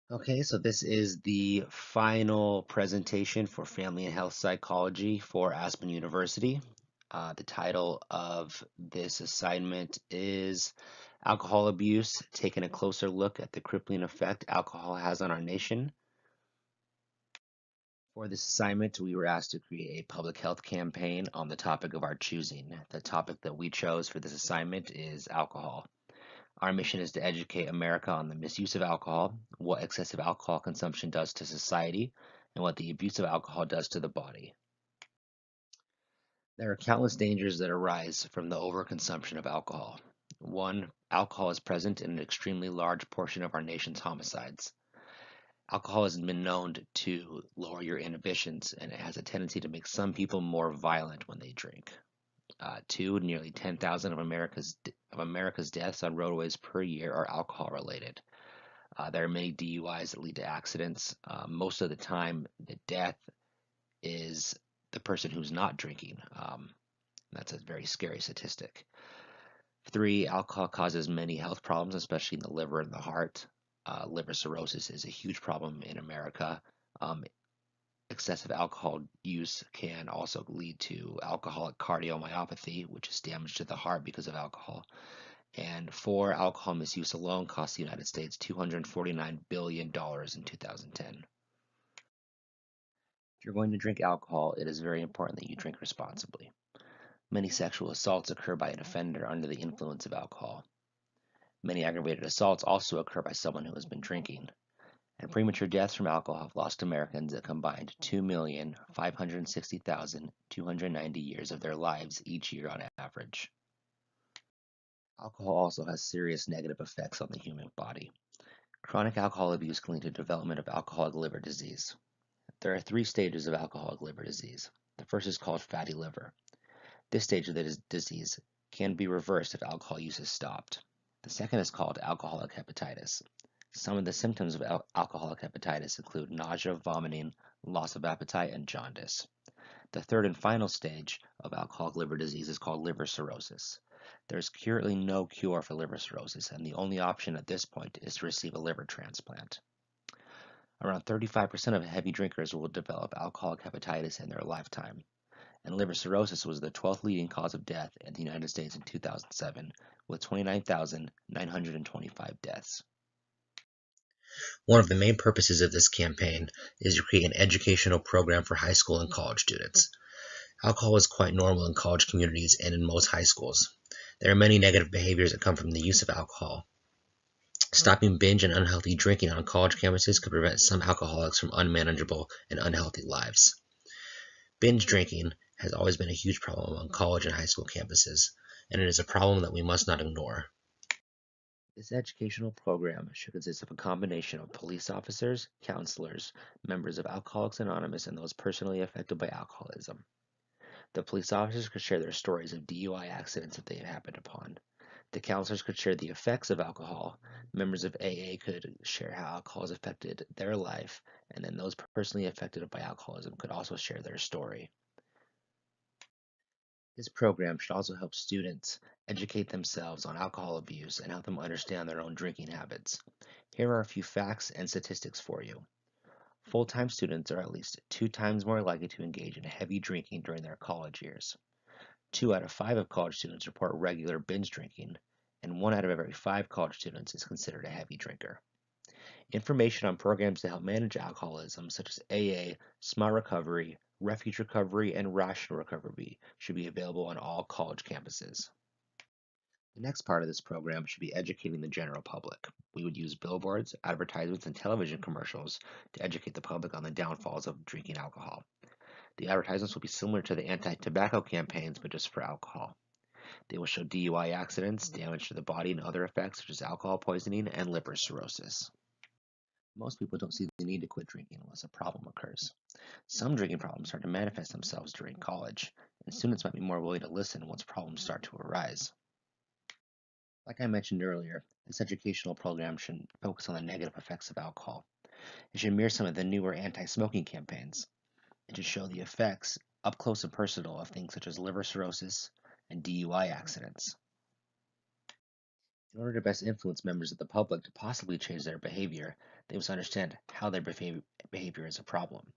Okay, so this is the final presentation for Family and Health Psychology for Aspen University. The title of this assignment is Alcohol Abuse, taking a closer look at the crippling effect alcohol has on our nation. For this assignment, we were asked to create a public health campaign on the topic of our choosing. The topic that we chose for this assignment is alcohol. Our mission is to educate America on the misuse of alcohol, what excessive alcohol consumption does to society, and what the abuse of alcohol does to the body. There are countless dangers that arise from the overconsumption of alcohol. One, alcohol is present in an extremely large portion of our nation's homicides. Alcohol has been known to lower your inhibitions, and it has a tendency to make some people more violent when they drink. Two, nearly 10,000 of America's deaths on roadways per year are alcohol related. There are many DUIs that lead to accidents. Most of the time, the death is the person who's not drinking. That's a very scary statistic. Three, alcohol causes many health problems, especially in the liver and the heart. Liver cirrhosis is a huge problem in America. Um, Excessive alcohol use can also lead to alcoholic cardiomyopathy, which is damage to the heart because of alcohol. And four, alcohol misuse alone cost the United States $249 billion in 2010. If you're going to drink alcohol, it is very important that you drink responsibly. Many sexual assaults occur by an offender under the influence of alcohol. Many aggravated assaults also occur by someone who has been drinking. And premature deaths from alcohol have lost Americans a combined 2,560,290 years of their lives each year on average. Alcohol also has serious negative effects on the human body. Chronic alcohol abuse can lead to development of alcoholic liver disease. There are three stages of alcoholic liver disease. The first is called fatty liver. This stage of the disease can be reversed if alcohol use is stopped. The second is called alcoholic hepatitis. Some of the symptoms of alcoholic hepatitis include nausea, vomiting, loss of appetite, and jaundice. The third and final stage of alcoholic liver disease is called liver cirrhosis. There is currently no cure for liver cirrhosis, and the only option at this point is to receive a liver transplant. Around 35% of heavy drinkers will develop alcoholic hepatitis in their lifetime, and liver cirrhosis was the 12th leading cause of death in the United States in 2007, with 29,925 deaths. One of the main purposes of this campaign is to create an educational program for high school and college students. Alcohol is quite normal in college communities and in most high schools. There are many negative behaviors that come from the use of alcohol. Stopping binge and unhealthy drinking on college campuses could prevent some alcoholics from unmanageable and unhealthy lives. Binge drinking has always been a huge problem among college and high school campuses, and it is a problem that we must not ignore. This educational program should consist of a combination of police officers, counselors, members of Alcoholics Anonymous, and those personally affected by alcoholism. The police officers could share their stories of DUI accidents that they had happened upon. The counselors could share the effects of alcohol. Members of AA could share how alcohol has affected their life, and then those personally affected by alcoholism could also share their story. This program should also help students educate themselves on alcohol abuse and help them understand their own drinking habits. Here are a few facts and statistics for you. Full-time students are at least 2 times more likely to engage in heavy drinking during their college years. 2 out of 5 of college students report regular binge drinking, and 1 out of every 5 college students is considered a heavy drinker. Information on programs to help manage alcoholism, such as AA, Smart Recovery, Refuge Recovery, and Rational Recovery, should be available on all college campuses. The next part of this program should be educating the general public. We would use billboards, advertisements, and television commercials to educate the public on the downfalls of drinking alcohol. The advertisements will be similar to the anti-tobacco campaigns, but just for alcohol. They will show DUI accidents, damage to the body, and other effects such as alcohol poisoning and liver cirrhosis. Most people don't see the need to quit drinking unless a problem occurs. Some drinking problems start to manifest themselves during college, and students might be more willing to listen once problems start to arise. Like I mentioned earlier, this educational program should focus on the negative effects of alcohol. It should mirror some of the newer anti-smoking campaigns. It should show the effects up close and personal of things such as liver cirrhosis and DUI accidents. In order to best influence members of the public to possibly change their behavior, they must understand how their behavior is a problem.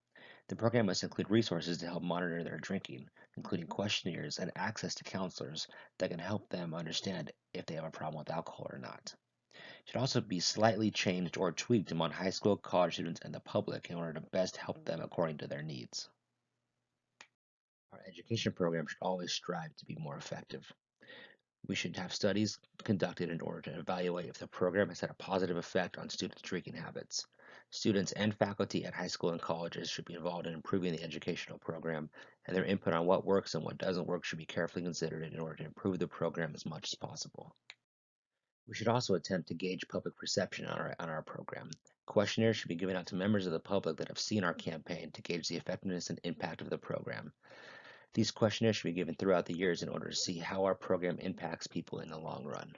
The program must include resources to help monitor their drinking, including questionnaires and access to counselors that can help them understand if they have a problem with alcohol or not. It should also be slightly changed or tweaked among high school, college students, and the public in order to best help them according to their needs. Our education program should always strive to be more effective. We should have studies conducted in order to evaluate if the program has had a positive effect on students' drinking habits. Students and faculty at high school and colleges should be involved in improving the educational program, and their input on what works and what doesn't work should be carefully considered in order to improve the program as much as possible. We should also attempt to gauge public perception on our program. Questionnaires should be given out to members of the public that have seen our campaign to gauge the effectiveness and impact of the program. These questionnaires should be given throughout the years in order to see how our program impacts people in the long run.